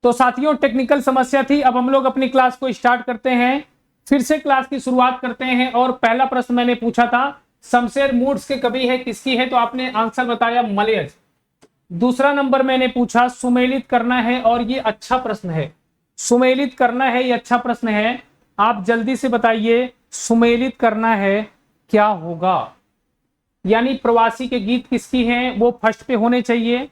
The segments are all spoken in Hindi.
तो साथियों टेक्निकल समस्या थी। अब हम लोग अपनी क्लास को स्टार्ट करते हैं, फिर से क्लास की शुरुआत करते हैं। और पहला प्रश्न मैंने पूछा था शमशेर मूड्स के कवि है किसकी है, तो आपने आंसर बताया मलयज। दूसरा नंबर मैंने पूछा सुमेलित करना है, और ये अच्छा प्रश्न है, सुमेलित करना है, ये अच्छा प्रश्न है। आप जल्दी से बताइए सुमेलित करना है क्या होगा। यानी प्रवासी के गीत किसकी हैं, वो फर्स्ट पे होने चाहिए।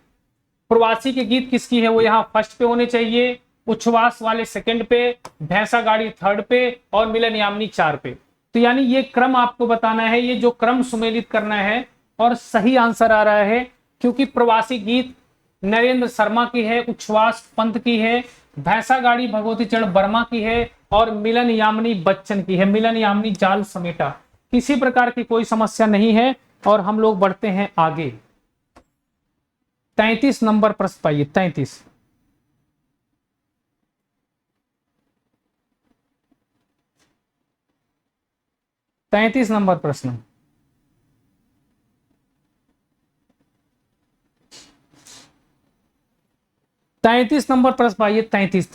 प्रवासी के गीत किसकी है, वो यहाँ फर्स्ट पे होने चाहिए। उच्छ्वास वाले सेकंड पे, भैंसा गाड़ी थर्ड पे, और मिलन यामिनी 4 पे। तो यानी ये क्रम आपको बताना है, ये जो क्रम सुमेलित करना है। और सही आंसर आ रहा है, क्योंकि प्रवासी गीत नरेंद्र शर्मा की है, उच्छ्वास पंत की है, भैंसा गाड़ी भगवती चरण वर्मा की है, और मिलन यामिनी बच्चन की है। मिलन यामिनी जाल समेटा। किसी प्रकार की कोई समस्या नहीं है। और हम लोग बढ़ते हैं आगे। 33 नंबर प्रश्न पाइए, 33। तैतीस नंबर प्रश्न। तैतीस नंबर प्रश्न पाइए, 33,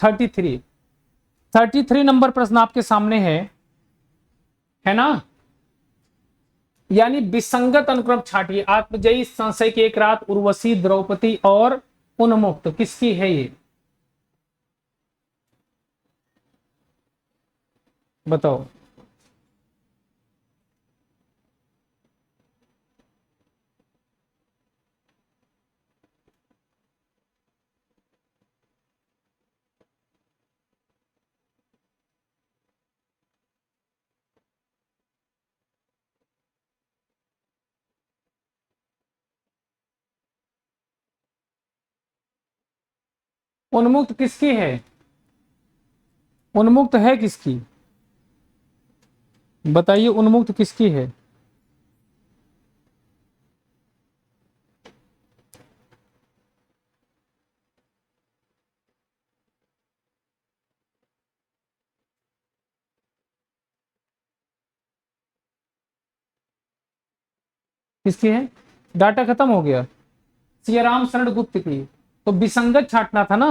33 नंबर प्रश्न आपके सामने है ना। यानी विसंगत अनुक्रम छाटिए। आत्मजयी, संशय की एक रात, उर्वशी, द्रौपदी और उन्मुक्त किसकी है ये, बताओ। उन्मुक्त किसकी है, उन्मुक्त है किसकी, बताइए उन्मुक्त किसकी है। किसकी है, डाटा खत्म हो गया। सियाराम शरण गुप्त की। तो विसंगत छांटना था ना,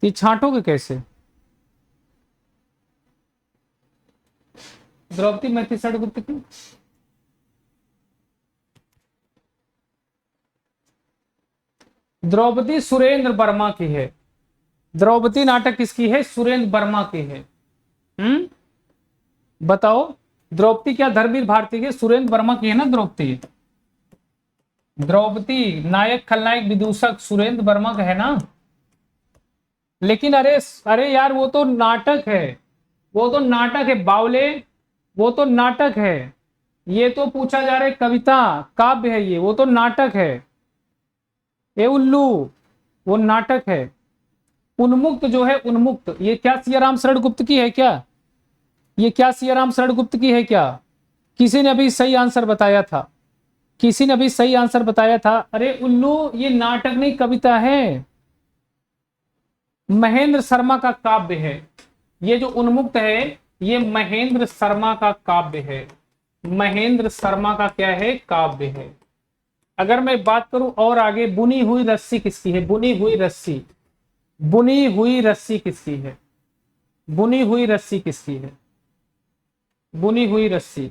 ये छांटोगे कैसे। द्रौपदी मैथिली शरण गुप्त की। द्रौपदी सुरेंद्र वर्मा की है। द्रौपदी नाटक किसकी है, सुरेंद्र वर्मा की है। बताओ। द्रौपदी क्या धर्मवीर भारती की, सुरेंद्र वर्मा की है ना द्रौपदी। द्रौपदी नायक खलनायक विदूषक सुरेंद्र वर्मा का है ना। लेकिन अरे अरे यार, वो तो नाटक है, वो तो नाटक है बावले, वो तो नाटक है। ये तो पूछा जा रहा है कविता काव्य है, ये वो तो नाटक है। ए उल्लू, वो नाटक है। उन्मुक्त जो है, उन्मुक्त, ये क्या सियाराम शरण गुप्त की है क्या, ये क्या सियाराम शरण गुप्त की है क्या। किसी ने अभी सही आंसर बताया था, किसी ने अभी सही आंसर बताया था। अरे उल्लू, ये नाटक नहीं कविता है, महेंद्र शर्मा का काव्य है। ये जो उन्मुक्त है, ये महेंद्र शर्मा का काव्य है। महेंद्र शर्मा का क्या है, काव्य है। अगर मैं बात करूं और आगे, बुनी हुई रस्सी किसकी है, बुनी हुई रस्सी, बुनी हुई रस्सी किसकी है, बुनी हुई रस्सी किसकी है, बुनी हुई रस्सी।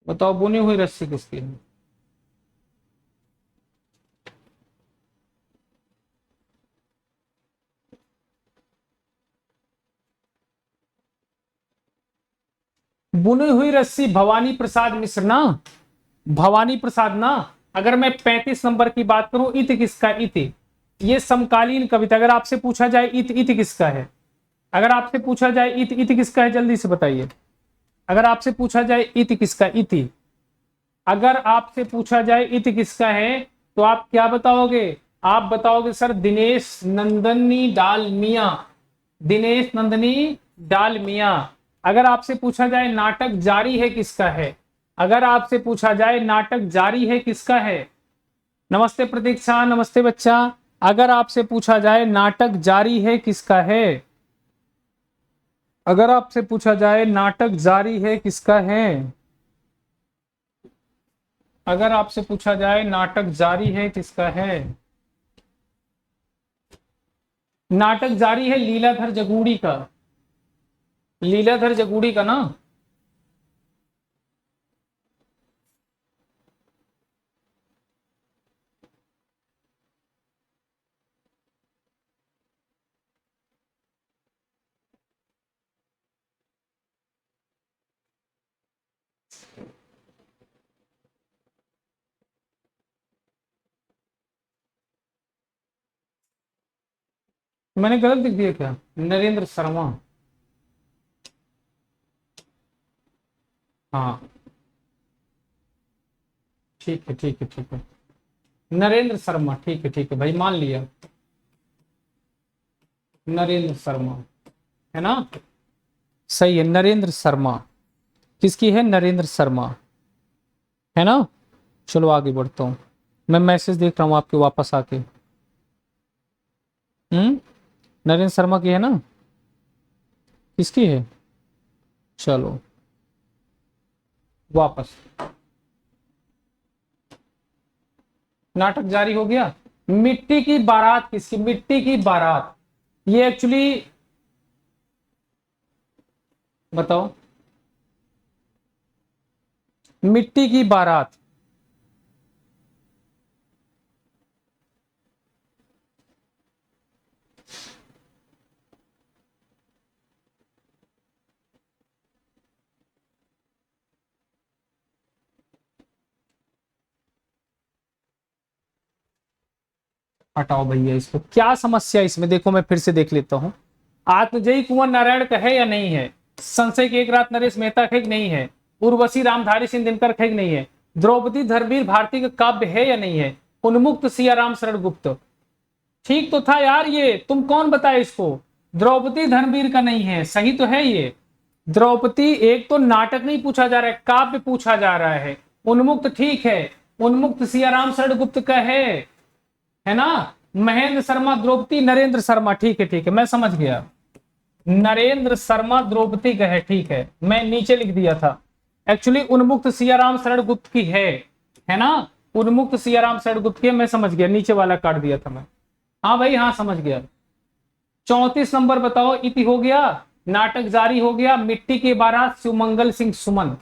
बताओ बुनी हुई रस्सी किसकी है। बुनी हुई रस्सी भवानी प्रसाद मिश्र ना, भवानी प्रसाद ना। अगर मैं 35 नंबर की बात करूं, इत किसका, इत, ये समकालीन कविता। अगर आपसे पूछा जाए इत, इत किसका है, अगर आपसे पूछा जाए इत, इत किसका है, जल्दी से बताइए। अगर आपसे पूछा जाए इत किसका, इति, अगर आपसे पूछा जाए इत किसका है तो आप क्या बताओगे? आप बताओगे सर दिनेश नंदनी डालमिया, दिनेश नंदनी डालमिया। अगर आपसे पूछा जाए नाटक जारी है किसका है, अगर आपसे पूछा जाए नाटक जारी है किसका है, नमस्ते प्रतीक्षा, नमस्ते बच्चा। अगर आपसे पूछा जाए नाटक जारी है किसका है, अगर आपसे पूछा जाए नाटक जारी है किसका है, अगर आपसे पूछा जाए नाटक जारी है किसका है, नाटक जारी है लीलाधर जगूड़ी का, लीलाधर जगूड़ी का ना। मैंने गलत लिख दिया क्या? नरेंद्र शर्मा। हाँ ठीक है ठीक है ठीक है, नरेंद्र शर्मा, ठीक है ठीक है भाई, मान लिया, नरेंद्र शर्मा है ना, सही है, नरेंद्र शर्मा किसकी है, नरेंद्र शर्मा है ना। चलो आगे बढ़ता हूँ, मैं मैसेज देख रहा हूँ आपके वापस आके। नरेंद्र शर्मा की है ना, किसकी है, चलो वापस, नाटक जारी हो गया। मिट्टी की बारात किसकी, मिट्टी की बारात, ये एक्चुअली बताओ, मिट्टी की बारात, हटाओ भैया इसको, क्या समस्या इसमें, देखो मैं फिर से देख लेता हूं। आत्मजयी कुंवर नारायण का है या नहीं है, संशय की एक रात नरेश मेहता का नहीं है, उर्वशी रामधारी सिंह दिनकर का नहीं है, द्रौपदी धर्मवीर भारती का काव्य है या नहीं है, उन्मुक्त सियाराम शरण गुप्त, ठीक तो था यार ये, तुम कौन बताए इसको, द्रौपदी धर्मवीर का नहीं है, सही तो है ये। द्रौपदी, एक तो नाटक नहीं पूछा जा रहा है, काव्य पूछा जा रहा है, उन्मुक्त ठीक है, उन्मुक्त सियाराम शरण गुप्त का है ना। महेंद्र शर्मा द्रौपदी, नरेंद्र शर्मा, ठीक है मैं समझ गया, नरेंद्र शर्मा द्रौपदी का है, ठीक है मैं नीचे लिख दिया था, एक्चुअली उन्मुक्त सियाराम शरण गुप्त की है ना, उन्मुक्त सियाराम शरण गुप्त की, मैं समझ गया, नीचे वाला काट दिया था मैं। हाँ भाई हाँ समझ गया। 34 नंबर बताओ, इति हो गया, नाटक जारी हो गया, मिट्टी की बारात शिवमंगल सिंह सुमन,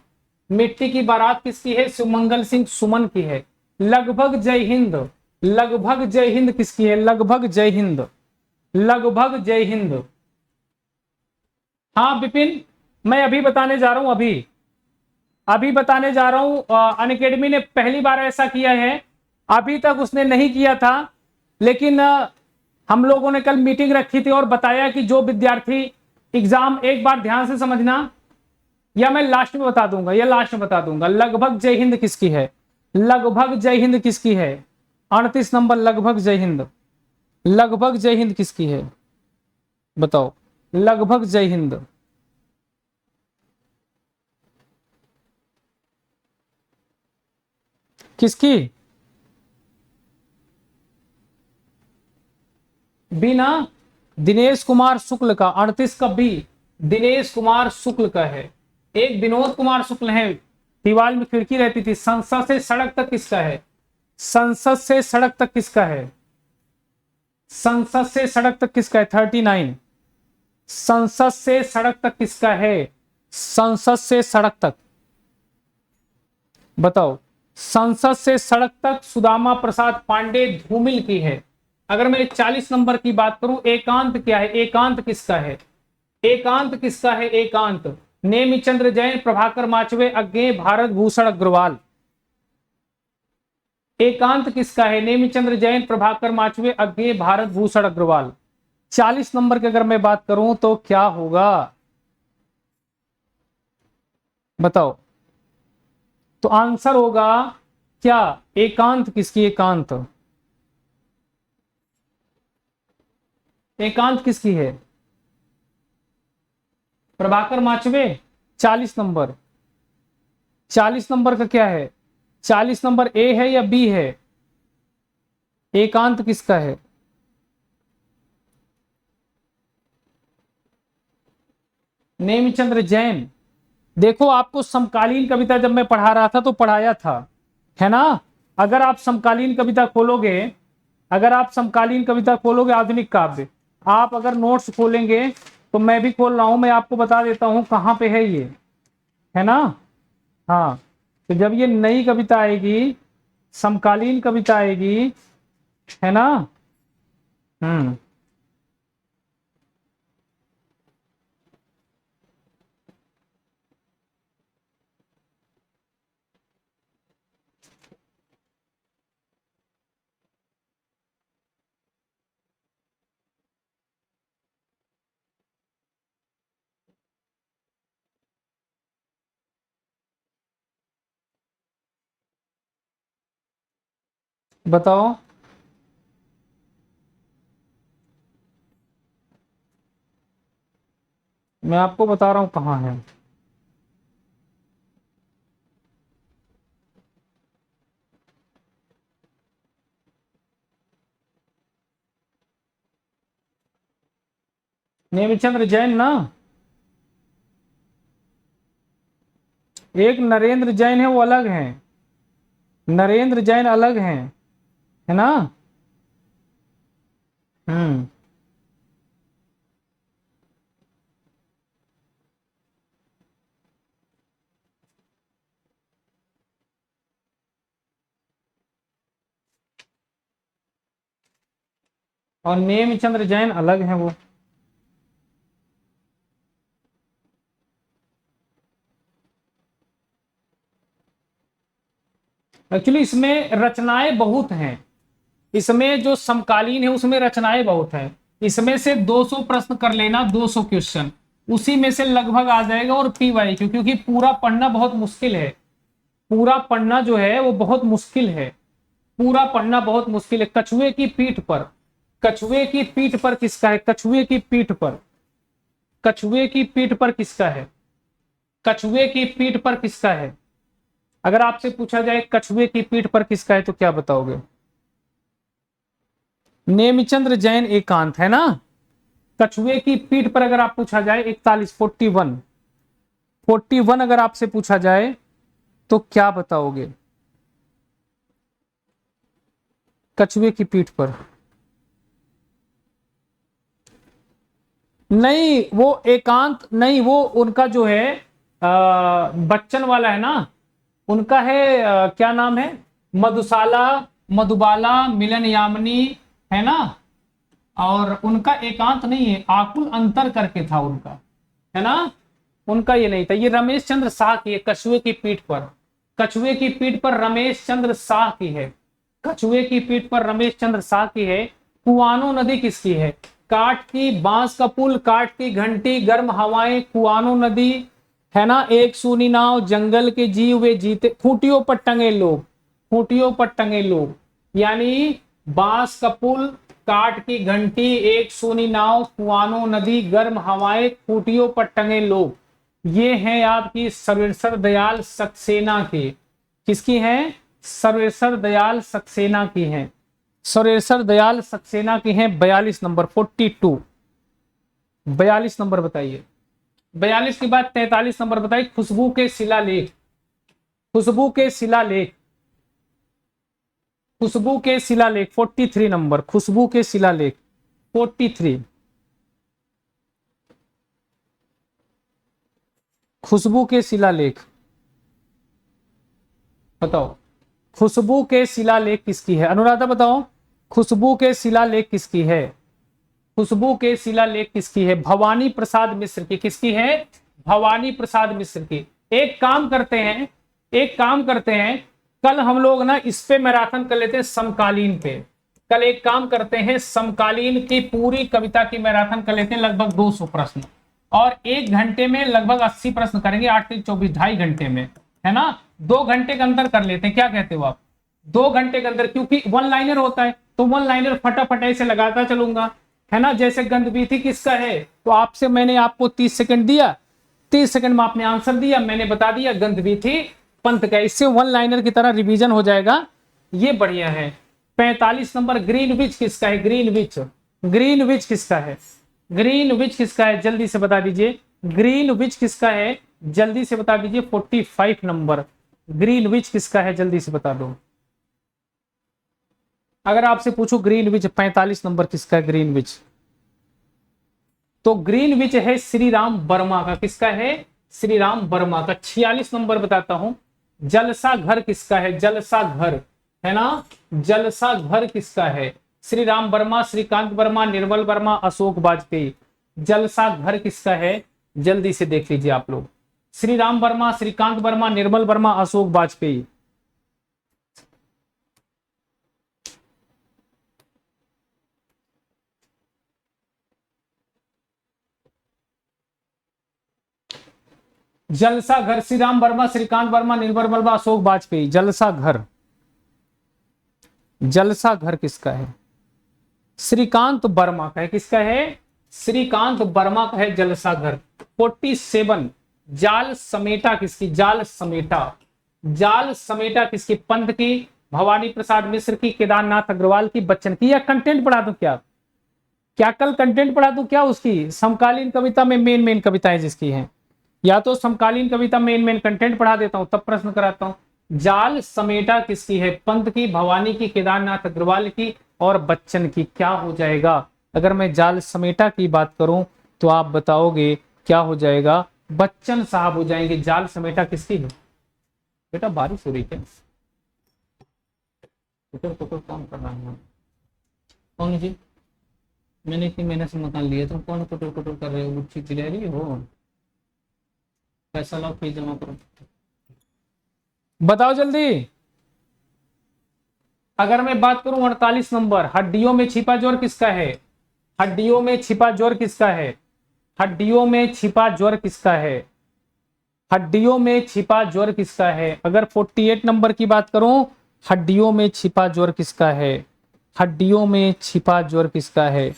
मिट्टी की बारात किसकी है, शिवमंगल सिंह सुमन की है। लगभग जय हिंद, लगभग जय हिंद किसकी है, लगभग जय हिंद, लगभग जय हिंद। हाँ विपिन, मैं अभी बताने जा रहा हूं, अभी अभी बताने जा रहा हूं, अनअकैडमी ने पहली बार ऐसा किया है, अभी तक उसने नहीं किया था, लेकिन हम लोगों ने कल मीटिंग रखी थी और बताया कि जो विद्यार्थी एग्जाम, एक बार ध्यान से समझना, या मैं लास्ट में बता दूंगा, या लास्ट में बता दूंगा, लगभग जय हिंद किसकी है, लगभग जय हिंद किसकी है, 38 नंबर, लगभग जय हिंद, लगभग जय हिंद किसकी है, बताओ, लगभग जय हिंद, किसकी, बी ना, दिनेश कुमार शुक्ल का, 38 का बी, दिनेश कुमार शुक्ल का है। एक विनोद कुमार शुक्ल है, दीवार में खिड़की रहती थी, संसद से सड़क तक किसका है, संसद से सड़क तक किसका है, संसद से सड़क तक किसका है, 39, संसद से सड़क तक किसका है, संसद से सड़क तक, बताओ, संसद से सड़क तक सुदामा प्रसाद पांडे धूमिल की है। अगर मैं 40 नंबर की बात करूं, एकांत क्या है, एकांत किसका है, एकांत किसका है, एकांत नेमिचंद्र जैन, प्रभाकर माचवे, अज्ञेय भारत भूषण अग्रवाल, एकांत किसका है, नेमिचंद्र जैन, प्रभाकर माचवे, अज्ञेय भारत भूषण अग्रवाल। 40 नंबर की अगर मैं बात करूं तो क्या होगा, बताओ, तो आंसर होगा क्या? एकांत किसकी? एकांत, एकांत किसकी है? प्रभाकर माचवे। 40 नंबर, 40 नंबर का क्या है? 40 नंबर ए है या बी है? एकांत किसका है? नेमिचंद्र जैन। देखो आपको समकालीन कविता जब मैं पढ़ा रहा था तो पढ़ाया था, है ना? अगर आप समकालीन कविता खोलोगे, अगर आप समकालीन कविता खोलोगे, आधुनिक काव्य, आप अगर नोट्स खोलेंगे तो मैं भी खोल रहा हूं, मैं आपको बता देता हूं कहां पे है ये, है ना? हाँ, तो जब ये नई कविता आएगी, समकालीन कविता आएगी, है ना? हम्म, बताओ। मैं आपको बता रहा हूं कहां है। नेमिचंद्र जैन ना? एक नरेंद्र जैन है, वो अलग है। नरेंद्र जैन अलग हैं, है ना? हम्म, और नेमिचंद्र जैन अलग हैं वो। एक्चुअली इसमें रचनाएं बहुत हैं, इसमें जो समकालीन है उसमें रचनाएं बहुत हैं। इसमें से 200 प्रश्न कर लेना, 200 क्वेश्चन, उसी में से लगभग आ जाएगा। और पीवाईक्यू, क्योंकि पूरा पढ़ना बहुत मुश्किल है, पूरा पढ़ना जो है वो बहुत मुश्किल है, पूरा पढ़ना बहुत मुश्किल है। कछुए की पीठ पर, कछुए की पीठ पर किसका है? कछुए की पीठ पर, कछुए की पीठ पर किसका है? कछुए की पीठ पर किसका है? अगर आपसे पूछा जाए कछुए की पीठ पर किसका है तो क्या बताओगे? नेमिचंद्र जैन एकांत, है ना? कछुए की पीठ पर अगर आप पूछा जाए 41, 41, 41 अगर आपसे पूछा जाए तो क्या बताओगे? कछुए की पीठ पर नहीं, वो एकांत नहीं, वो उनका जो है बच्चन वाला है ना, उनका है क्या नाम है? मधुशाला, मधुबाला, मिलन यामिनी, है ना? और उनका एकांत नहीं है, आकुल अंतर करके था उनका, है ना? उनका ये नहीं था। ये रमेश चंद्र शाह की है, कछुए की पीठ पर। कछुए की पीठ पर रमेश चंद्र शाह की है, कछुए की पीठ पर रमेश चंद्र शाह की है। कुआनो नदी किसकी है? काठ की, बांस का पुल, काठ की घंटी, गर्म हवाएं, कुआनो नदी, है ना? एक सूनी नाव, जंगल के जीव वे जीते, खूंटियों पर टंगे लोग, खूंटियों पर टंगे लोग, यानी बांस का पुल, काठ की घंटी, एक सूनी नाव, कुआनो नदी, गर्म हवाएं, खूंटियों पर टंगे लोग, ये हैं आपकी सर्वेश्वर दयाल सक्सेना की। किसकी हैं? सर्वेश्वर दयाल सक्सेना की हैं, सर्वेश्वर दयाल सक्सेना की हैं। 42 नंबर, 42, 42 नंबर बताइए। 42 के बाद 43 नंबर बताइए। खुशबू के शिलालेख, खुशबू के शिलालेख, खुशबू के शिलालेख 43 नंबर, खुशबू के शिलालेख 43, खुशबू के शिलालेख बताओ। खुशबू के शिलालेख किसकी है? अनुराधा बताओ, खुशबू के शिलालेख किसकी है? खुशबू के शिलालेख किसकी है? भवानी प्रसाद मिश्र की। किसकी है? भवानी प्रसाद मिश्र की। एक काम करते हैं, एक काम करते हैं, कल हम लोग ना इस पे मैराथन कर लेते हैं, समकालीन पे। कल एक काम करते हैं, समकालीन की पूरी कविता की मैराथन कर लेते हैं, लगभग 200 प्रश्न, और 1 घंटे में लगभग 80 प्रश्न करेंगे, 8 से 24, 2.5 घंटे में, है ना? 2 घंटे के अंदर कर लेते हैं, क्या कहते हो आप? 2 घंटे के अंदर, क्योंकि वन लाइनर होता है तो वन लाइनर फटाफट ऐसे लगाता चलूंगा, है ना। जैसे गंधवीथी किसका है, तो आपसे मैंने आपको 30 सेकंड दिया, 30 सेकंड में आपने आंसर दिया, मैंने बता दिया गंधवीथी पंत का। इससे वन लाइनर की तरह रिवीजन हो जाएगा, ये बढ़िया है। 45 नंबर ग्रीनविच किसका है? ग्रीनविच, ग्रीनविच किसका है? ग्रीनविच किसका है, जल्दी से बता दीजिए। ग्रीनविच किसका है, जल्दी से बता दीजिए। 45 नंबर ग्रीनविच किसका है, जल्दी से बता दो। अगर आपसे पूछो ग्रीनविच 45 नंबर किसका है ग्रीनविच, तो ग्रीनविच है श्री राम वर्मा का। किसका है? श्री राम वर्मा का। 46 नंबर बताता हूं, जलसा घर किसका है? जलसा घर, है ना, जलसा घर किसका है? श्री राम वर्मा, श्रीकांत वर्मा, निर्मल वर्मा, अशोक वाजपेयी। जलसा घर किसका है, जल्दी से देख लीजिए आप लोग। श्री राम वर्मा, श्रीकांत वर्मा, निर्मल वर्मा, अशोक वाजपेयी। जलसा घर, श्री राम वर्मा, श्रीकांत वर्मा, निर्मल वर्मा, अशोक वाजपेयी। जलसा घर, जलसा घर किसका है? श्रीकांत वर्मा का है। किसका है? श्रीकांत वर्मा का है जलसा घर। 47 जाल समेटा किसकी? जाल समेटा, जाल समेटा किसकी? पंत की, भवानी प्रसाद मिश्र की, केदारनाथ अग्रवाल की, बच्चन की। या कंटेंट पढ़ा दूं क्या? क्या कल कंटेंट पढ़ा दूं क्या उसकी? समकालीन कविता में मेन मेन कविताएं जिसकी हैं, या तो समकालीन कविता मेन मेन कंटेंट पढ़ा देता हूं, तब प्रश्न कराता हूं। जाल समेटा किसकी है? पंत की, भवानी की, केदारनाथ अग्रवाल की और बच्चन की। क्या हो जाएगा? अगर मैं जाल समेटा की बात करूं तो आप बताओगे क्या हो जाएगा? बच्चन साहब हो जाएंगे। जाल समेटा किसकी है? बेटा बारिश हो रही है, काम कर रहा है कौन जी? मैंने इतनी मेहनत से मकान लिया, तुम कौन कुटुर कुटुर कर रहे हो? गुच्छी चिल्ला रही हो, पैसा लाओ फीस जमा करो, बताओ जल्दी। अगर मैं बात करूं 48 नंबर, हड्डियों में छिपा जोर किसका है? हड्डियों में छिपा जोर किसका है? हड्डियों में छिपा जोर किसका है? हड्डियों में छिपा जोर किसका है? अगर 48 नंबर की बात करूं, हड्डियों में छिपा जोर किसका है? हड्डियों में छिपा जोर किसका है?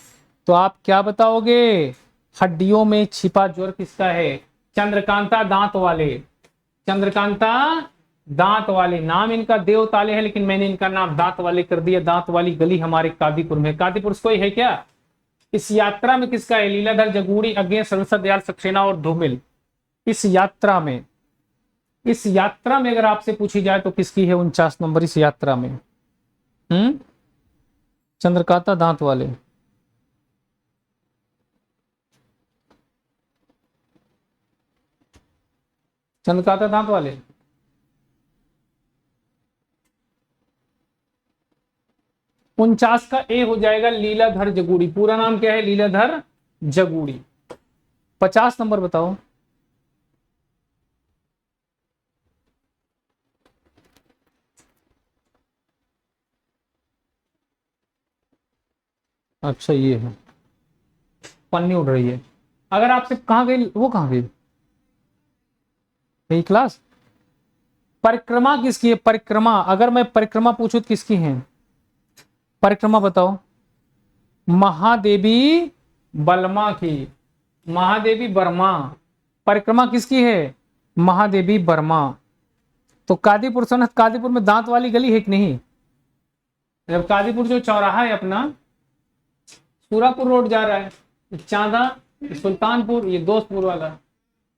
तो आप क्या बताओगे? हड्डियों में छिपा जोर किसका है? चंद्रकांता दांत वाले, चंद्रकांता दांत वाले। नाम इनका देवताले है, लेकिन मैंने इनका नाम दांत वाले कर दिया। दांत वाली गली हमारे कादीपुर में। कादीपुर कोई है क्या? इस यात्रा में किसका है? लीलाधर जगूड़ी, अज्ञेय सरसद दयाल सक्सेना और धूमिल। इस यात्रा में, इस यात्रा में अगर आपसे पूछी जाए तो किसकी है 49 नंबर इस यात्रा में? चंद्रकांता दांत वाले। चंद्रकांता दांत वाले। उनचास का ए हो जाएगा लीलाधर जगूड़ी। पूरा नाम क्या है? लीलाधर जगूड़ी। 50 नंबर बताओ। अच्छा ये है, पन्नी उड़ रही है। अगर आपसे कहां गई वो, कहां गई यही क्लास? परिक्रमा किसकी है? परिक्रमा, अगर मैं परिक्रमा पूछूं तो किसकी है परिक्रमा? बताओ। महादेवी बलमा की, महादेवी वर्मा। परिक्रमा किसकी है? महादेवी वर्मा। तो कादीपुर सोना, कादीपुर में दांत वाली गली है कि नहीं? जब कादीपुर जो चौराहा है अपना, सूरापुर रोड जा रहा है, चांदा, सुल्तानपुर, ये दोस्तपुर वाला।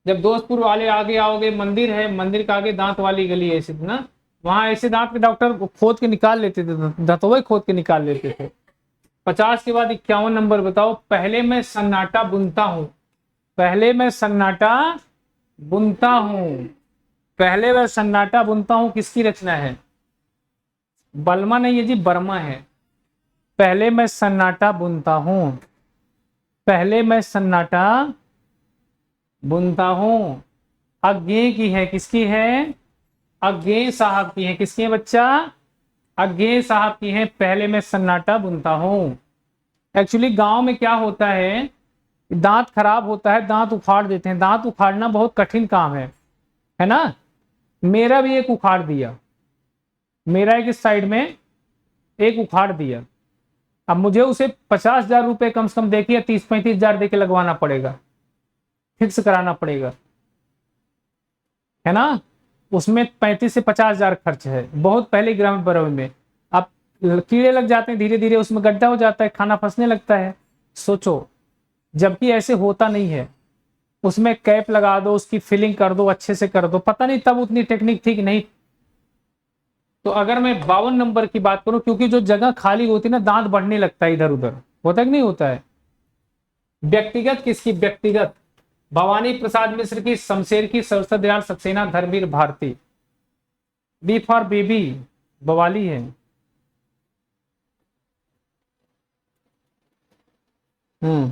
जब दोस्तपुर वाले आगे आओगे, मंदिर है, मंदिर के आगे दांत वाली गली है सिर्फ ना, वहां ऐसे दांत के डॉक्टर खोद के निकाल लेते थे, दांतों खोद के निकाल लेते थे। 50 के बाद 51 नंबर बताओ। पहले मैं सन्नाटा बुनता हूं, पहले मैं सन्नाटा बुनता हूं, पहले मैं सन्नाटा बुनता हूं किसकी रचना है? बलमा नहीं है जी, बर्मा है। पहले मैं सन्नाटा बुनता हूं, पहले मैं सन्नाटा बुनता हूं। अज्ञेय की है, किसकी है? अज्ञेय साहब की है। किसकी है बच्चा? अज्ञेय साहब की है। पहले मैं सन्नाटा बुनता हूं। एक्चुअली गांव में क्या होता है, दांत खराब होता है, दांत उखाड़ देते हैं। दांत उखाड़ना बहुत कठिन काम है ना। मेरा भी एक उखाड़ दिया, मेरा एक इस साइड में एक उखाड़ दिया। अब मुझे उसे 50,000 रुपए कम से कम देखिए 30-35,000 देके लगवाना पड़ेगा, फिक्स कराना पड़ेगा, है ना। उसमें 35 से 50,000 खर्च है, बहुत पहले ग्रामीण बरवे में। अब कीड़े लग जाते हैं, धीरे धीरे उसमें गड्ढा हो जाता है, खाना फंसने लगता है। सोचो, जबकि ऐसे होता नहीं है। उसमें कैप लगा दो, उसकी फिलिंग कर दो, अच्छे से कर दो, पता नहीं तब उतनी टेक्निक थी कि नहीं। तो अगर मैं 52 नंबर की बात करूं, क्योंकि जो जगह खाली होती है ना, दांत बढ़ने लगता है इधर उधर, होता है कि नहीं होता है। व्यक्तिगत किसकी, व्यक्तिगत भवानी प्रसाद मिश्र की, शमशेर की, Saraswati Dayal Saxena, Dharamvir Bharati. B for baby, बवाली है। हम्म,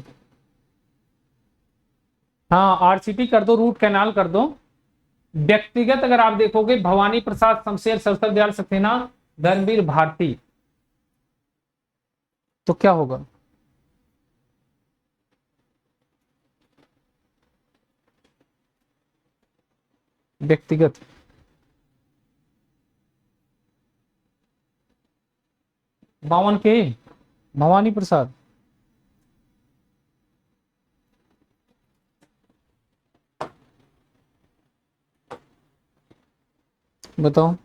हाँ आरसीटी कर दो, रूट कैनाल कर दो। व्यक्तिगत अगर आप देखोगे, भवानी प्रसाद, शमशेर, सरस्वती दयाल सक्सेना, धर्मवीर भारती, तो क्या होगा। व्यक्तिगत, बावन के, भवानी प्रसाद। बताओ।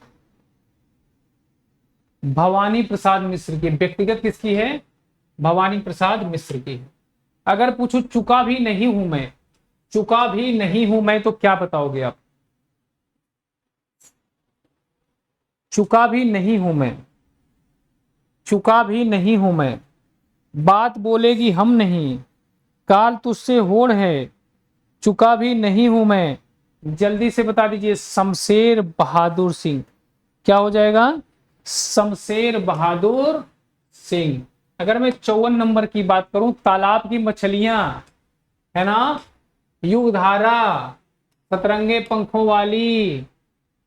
भवानी प्रसाद मिश्र की, व्यक्तिगत किसकी है, भवानी प्रसाद मिश्र की। अगर पूछू चुका भी नहीं हूं मैं, चुका भी नहीं हूं मैं, तो क्या बताओगे आप। चुका भी नहीं हूं मैं, चुका भी नहीं हूं मैं, बात बोलेगी हम नहीं, काल तुझसे होड़ है, चुका भी नहीं हूं मैं। जल्दी से बता दीजिए, शमशेर बहादुर सिंह। क्या हो जाएगा, शमशेर बहादुर सिंह। अगर मैं 54 नंबर की बात करूं, तालाब की मछलियां, है ना, युगधारा, सतरंगे पंखों वाली,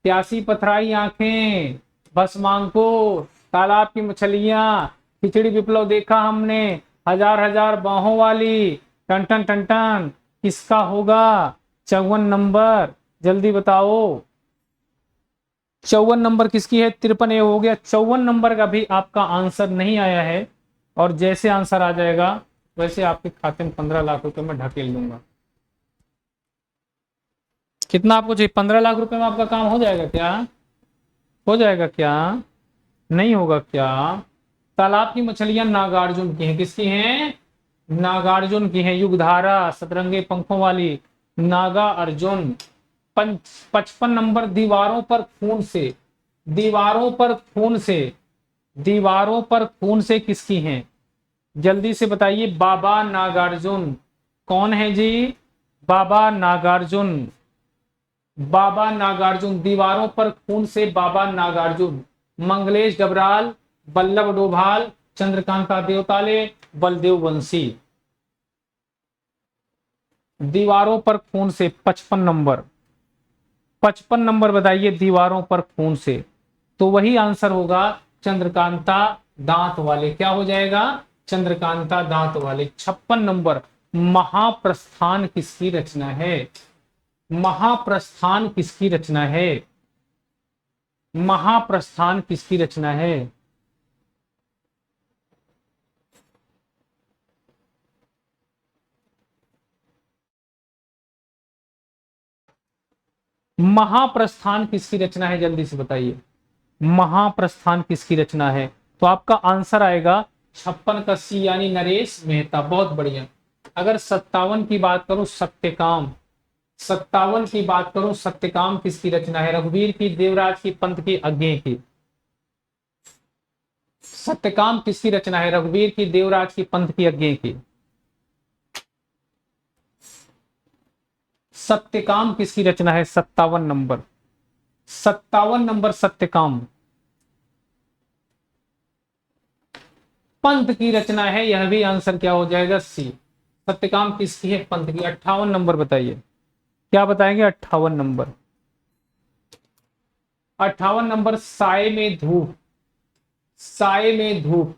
प्यासी पथराई आंखें, भस्मांकुर, तालाब की मछलियां, खिचड़ी विप्लव देखा हमने, हजार हजार बाहों वाली, टन टन टन टन, किसका होगा 54 नंबर, जल्दी बताओ। 54 नंबर किसकी है, 53 ए हो गया। 54 नंबर का भी आपका आंसर नहीं आया है, और जैसे आंसर आ जाएगा वैसे आपके खाते में 15 लाख रुपए में ढकेल दूंगा। कितना आपको चाहिए, 15 लाख रुपए में आपका काम हो जाएगा क्या, हो जाएगा क्या, नहीं होगा क्या। तालाब की मछलियां नागार्जुन की हैं, किसकी हैं, नागार्जुन की हैं। युगधारा, सतरंगे पंखों वाली, नागा अर्जुन। 55 नंबर, दीवारों पर खून से, दीवारों पर खून से, दीवारों पर खून से किसकी हैं, जल्दी से बताइए। बाबा नागार्जुन, कौन है जी, बाबा नागार्जुन, बाबा नागार्जुन, दीवारों पर खून से बाबा नागार्जुन। मंगलेश डबराल, बल्लभ डोभाल, चंद्रकांता देवताले, बलदेव वंशी। दीवारों पर खून से 55 नंबर, 55 नंबर बताइए, दीवारों पर खून से, तो वही आंसर होगा चंद्रकांता दांत वाले। क्या हो जाएगा, चंद्रकांता दांत वाले। 56 नंबर, महाप्रस्थान किसकी रचना है, महाप्रस्थान किसकी रचना है, महाप्रस्थान किसकी रचना है। महाप्रस्थान किसकी रचना है, जल्दी से बताइए। महाप्रस्थान किसकी रचना है, तो आपका आंसर आएगा 56 यानी नरेश मेहता। बहुत बढ़िया। अगर 57 की बात करूं, सत्यकाम, 57 की बात करूं, सत्यकाम किसकी रचना है, रघुवीर की, देवराज की, पंत की, अज्ञे की। सत्यकाम किसकी रचना है, रघुवीर की, देवराज की, पंत की, अज्ञे की। सत्यकाम किसकी रचना है, 57 नंबर, 57 नंबर सत्यकाम पंत की रचना है। यह भी आंसर क्या हो जाएगा, सी। सत्यकाम किसकी है, पंत की। 58 नंबर बताइए, क्या बताएंगे, 58 नंबर। 58 नंबर, साय में धूप, साय में धूप।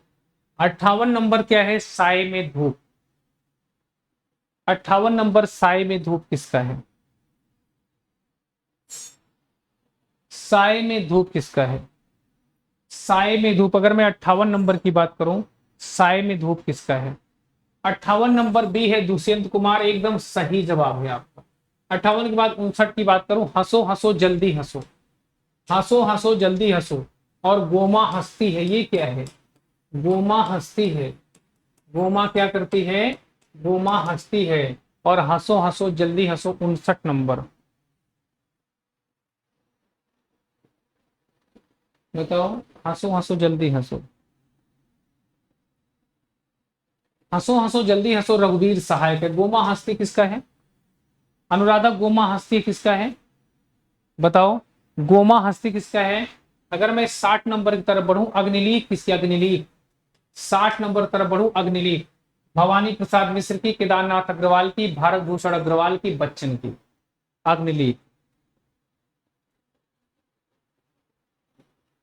58 नंबर क्या है, साय में धूप। 58 नंबर, साय में धूप किसका है। साय में धूप किसका है? साय में धूप, अगर मैं 58 नंबर की बात करूं, साय में धूप किसका है? 58 नंबर बी है दुष्यंत कुमार, एकदम सही जवाब है आपका। 58 के बाद 59 की बात करूं, हंसो हंसो जल्दी हंसो, हंसो हंसो जल्दी हंसो, और गोमा हंसती है, ये क्या है? गोमा हंसती है, गोमा क्या करती है? गोमा हंसती है, और हंसो हंसो जल्दी हंसो 59 नंबर। बताओ, हंसो हंसो जल्दी हंसो, हंसो हंसो जल्दी हंसो रघुवीर सहायक है। गोमा हंसती किसका है? अनुराधा, गोमा हंसती किसका है? बताओ, गोमा हंसती किसका है? अगर मैं 60 नंबर की तरफ बढ़ूं, अग्निलीक किसकी? अग्निलीक, 60 नंबर तरफ बढ़ूं, अग्निलीक भवानी प्रसाद मिश्र की, केदारनाथ अग्रवाल की, भारत भूषण अग्रवाल की, बच्चन की। अग्निलीक,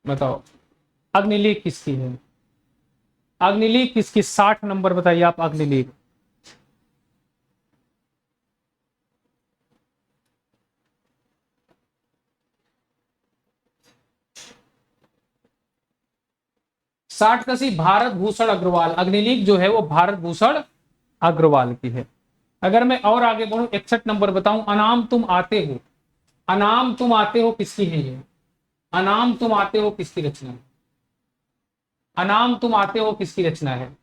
बताओ अग्निलीक किसकी है? अग्निलीक किसकी? 60 नंबर बताइए आप। अग्निलीक, साठ का सी भारत भूषण अग्रवाल, अग्निलीक जो है वो भारत भूषण अग्रवाल की है। अगर मैं और आगे बढ़ूं, 61 नंबर बताऊं, अनाम तुम आते हो, अनाम तुम आते हो किसकी है ये? अनाम तुम आते हो किसकी रचना है? अनाम तुम आते हो किसकी रचना है?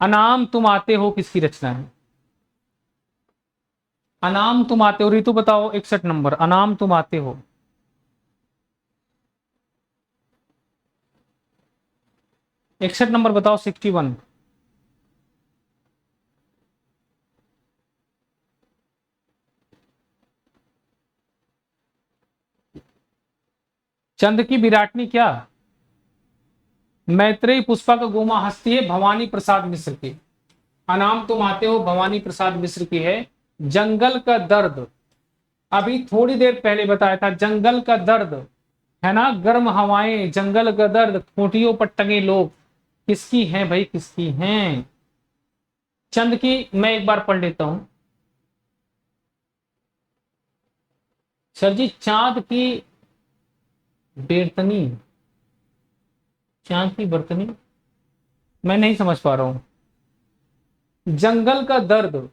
अनाम तुम आते हो किसकी रचना है? अनाम तुम आते हो, ऋतु बताओ 61 नंबर, अनाम तुम आते हो। 61 नंबर बताओ, 61। चंद की विराटनी क्या? मैत्रेयी, पुष्पा का गोमा हस्ती है भवानी प्रसाद मिश्र की। अनाम तुम आते हो भवानी प्रसाद मिश्र की है। जंगल का दर्द, अभी थोड़ी देर पहले बताया था, जंगल का दर्द है ना, गर्म हवाएं, जंगल का दर्द, खूंटियों पर टंगे लोग, किसकी हैं भाई, किसकी हैं? चंद की मैं एक बार पढ़ लेता हूं। सर जी, चांद की बेरतनी, चांद की बर्तनी, मैं नहीं समझ पा रहा हूं। जंगल का दर्द,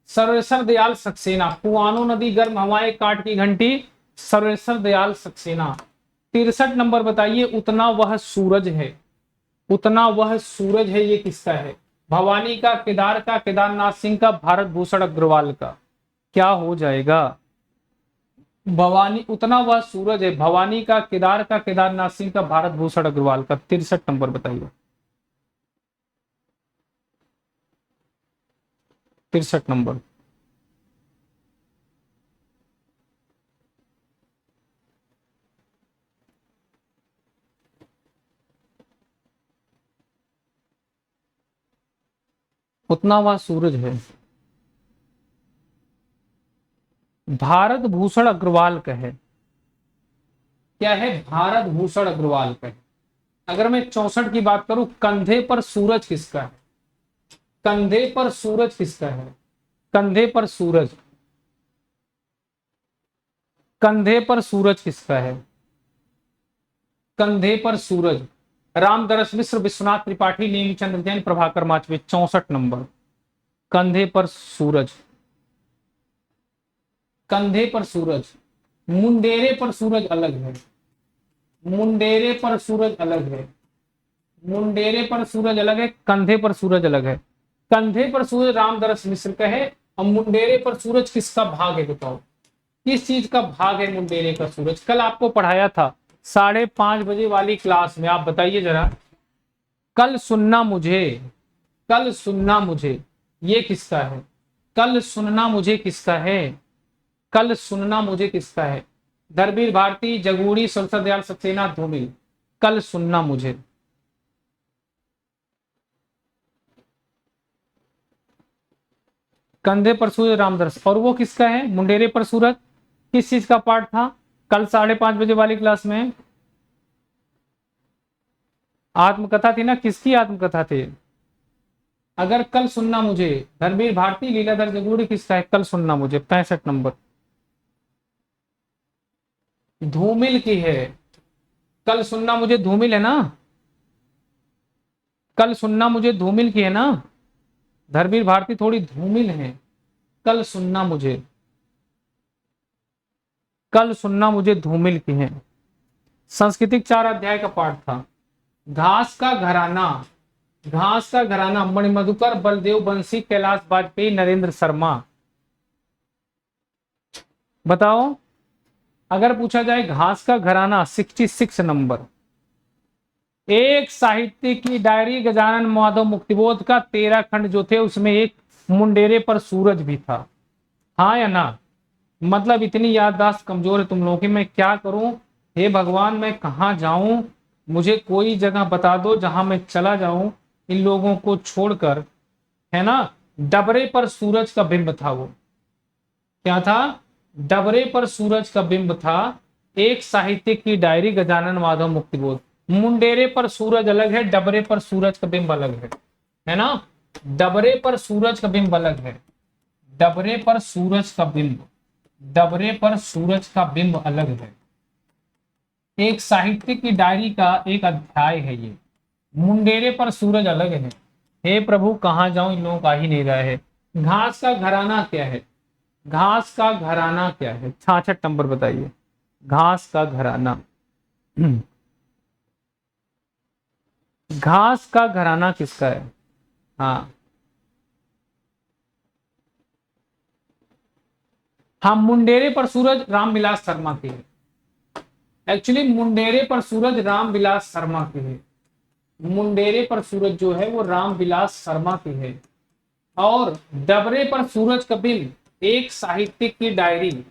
सर्वेश्वर दयाल सक्सेना। कुआनो नदी, गर्म हवाएं, काट की घंटी, सर्वेश्वर दयाल सक्सेना। 63 नंबर बताइए, उतना वह सूरज है, उतना वह सूरज है, ये किसका है? भवानी का, केदार का, केदारनाथ सिंह का, भारत भूषण अग्रवाल का। क्या हो जाएगा? भवानी, उतना वह सूरज है, भवानी का, केदार का, केदारनाथ सिंह का, भारत भूषण अग्रवाल का। 63 नंबर बताइए, 63 नंबर। उतना वह सूरज है, भारत भूषण अग्रवाल का है। क्या है? भारत भूषण अग्रवाल का है। अगर मैं 64 की बात करूं, कंधे पर सूरज किसका है? कंधे पर सूरज किसका है? कंधे पर सूरज, कंधे पर सूरज किसका है? कंधे पर सूरज, रामदरस मिश्र, विश्वनाथ त्रिपाठी, नेमीचंद्र जैन, प्रभाकर माचवे। 64 नंबर, कंधे पर सूरज, कंधे पर सूरज। मुंडेरे पर सूरज अलग है, मुंडेरे पर सूरज अलग है, मुंडेरे पर सूरज अलग है, कंधे पर सूरज अलग है। कंधे पर सूरज रामदरस मिश्र का है, और मुंडेरे पर सूरज किसका भाग है? बताओ किस चीज का भाग है मुंडेरे का सूरज? कल आपको पढ़ाया था 5:30 बजे वाली क्लास में, आप बताइए जरा। कल सुनना मुझे, कल सुनना मुझे, ये किसका है? कल सुनना मुझे किसका है? कल सुनना मुझे किसका है? धर्मवीर भारती, जगूड़ी, सरसर दयाल सक्सेना, धूमिल। कल सुनना मुझे, कंधे पर सूरज रामदरस, और वो किसका है? मुंडेरे पर सूरज। किस चीज का पार्ट था कल 5:30 बजे वाली क्लास में? आत्मकथा थी ना, किसकी आत्मकथा थी? अगर कल सुनना मुझे, धर्मवीर भारती, लीलाधर जगूड़ी, किसका है कल सुनना मुझे? 65 नंबर, धूमिल की है। कल सुनना मुझे धूमिल है ना, कल सुनना मुझे धूमिल की है ना, धर्मवीर भारती थोड़ी धूमिल है। कल सुनना मुझे, कल सुनना मुझे धूमिल की है। सांस्कृतिक 4 अध्याय का पाठ था। घास का घराना, घास का घराना मणिमधुकर, बलदेव बंसी, कैलाश वाजपेयी, नरेंद्र शर्मा। बताओ, अगर पूछा जाए घास का घराना 66 नंबर। एक साहित्य की डायरी गजानन माधव मुक्तिबोध का 13 खंड जो थे उसमें एक मुंडेरे पर सूरज भी था। हाँ या ना? मतलब इतनी याददाश्त कमजोर है तुम लोगों की, मैं क्या करूं? हे भगवान, मैं कहां जाऊं? मुझे कोई जगह बता दो जहां मैं चला जाऊं इन लोगों को छोड़कर, है ना। डबरे पर सूरज का बिंब था वो, क्या था? डबरे पर सूरज का बिंब था। एक साहित्यिक की डायरी गजानन माधव मुक्तिबोध। मुंडेरे पर सूरज अलग है, डबरे पर सूरज का बिंब अलग है ना। डबरे पर सूरज का बिंब अलग है, डबरे पर सूरज का बिंब, डबरे पर सूरज का बिंब अलग है। एक साहित्य की डायरी का एक अध्याय है ये। मुंडेरे पर सूरज अलग है। हे प्रभु, कहां जाऊं, इन लोगों का ही नहीं रहा है। घास का घराना क्या है? घास का घराना क्या है? 66 नंबर बताइए। घास का घराना, घास का घराना किसका है? हाँ हाँ, मुंडेरे पर सूरज रामविलास शर्मा की है। एक्चुअली मुंडेरे पर सूरज रामविलास शर्मा की है। मुंडेरे पर सूरज जो है वो रामविलास शर्मा की है। और डबरे पर सूरज का बिंब एक साहित्यिक की डायरी,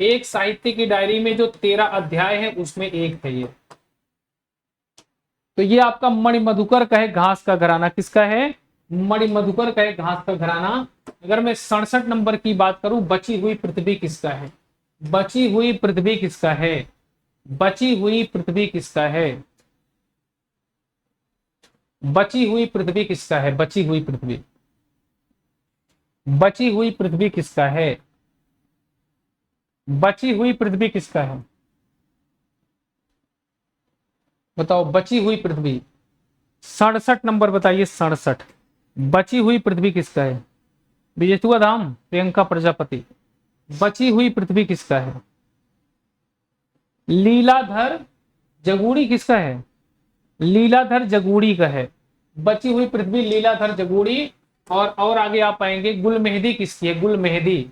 एक साहित्य की डायरी में जो 13 अध्याय है उसमें एक है ये। तो ये आपका मणिमधुकर का है। घास का घराना किसका है? मणिमधुकर का है घास का घराना। अगर मैं 67 नंबर की बात करूं, बची हुई पृथ्वी किसका है? बची हुई पृथ्वी किसका है? बची हुई पृथ्वी किसका है? बची हुई पृथ्वी किसका है? बची हुई पृथ्वी, बची हुई पृथ्वी किसका है? बची हुई पृथ्वी किसका है? बताओ, बची हुई पृथ्वी। 67 नंबर बताइए, 67। बची हुई पृथ्वी किसका है? विजेतुआ धाम, प्रियंका प्रजापति। बची हुई पृथ्वी किसका है? लीलाधर जगूड़ी किसका है? लीलाधर जगूड़ी का है। बची हुई पृथ्वी लीलाधर जगूड़ी। और आगे आप पाएंगे गुल मेहदी किसकी है? गुल मेहदी।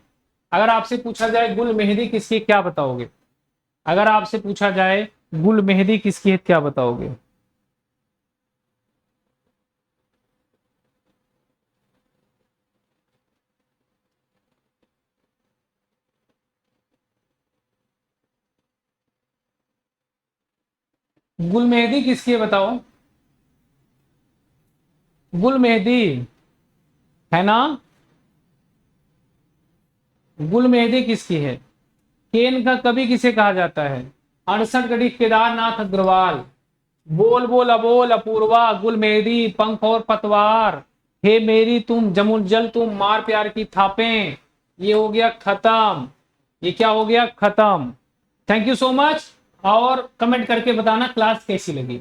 अगर आपसे पूछा जाए गुल मेहदी किसकी है, क्या बताओगे? अगर आपसे पूछा जाए गुल मेहदी किसकी है, क्या बताओगे? गुल मेहदी किसकी है बताओ? गुल मेहदी, है ना। गुल मेहदी किसकी है? केन का कवि किसे कहा जाता है? 68 केदारनाथ अग्रवाल। बोल बोल अबोल अपूर्वा, गुल मेहदी, पंख और पतवार, हे मेरी तुम जमुन तुम मार प्यार की थापें। ये हो गया खत्म। ये क्या हो गया? खत्म। Thank you so much. और कमेंट करके बताना क्लास कैसी लगी।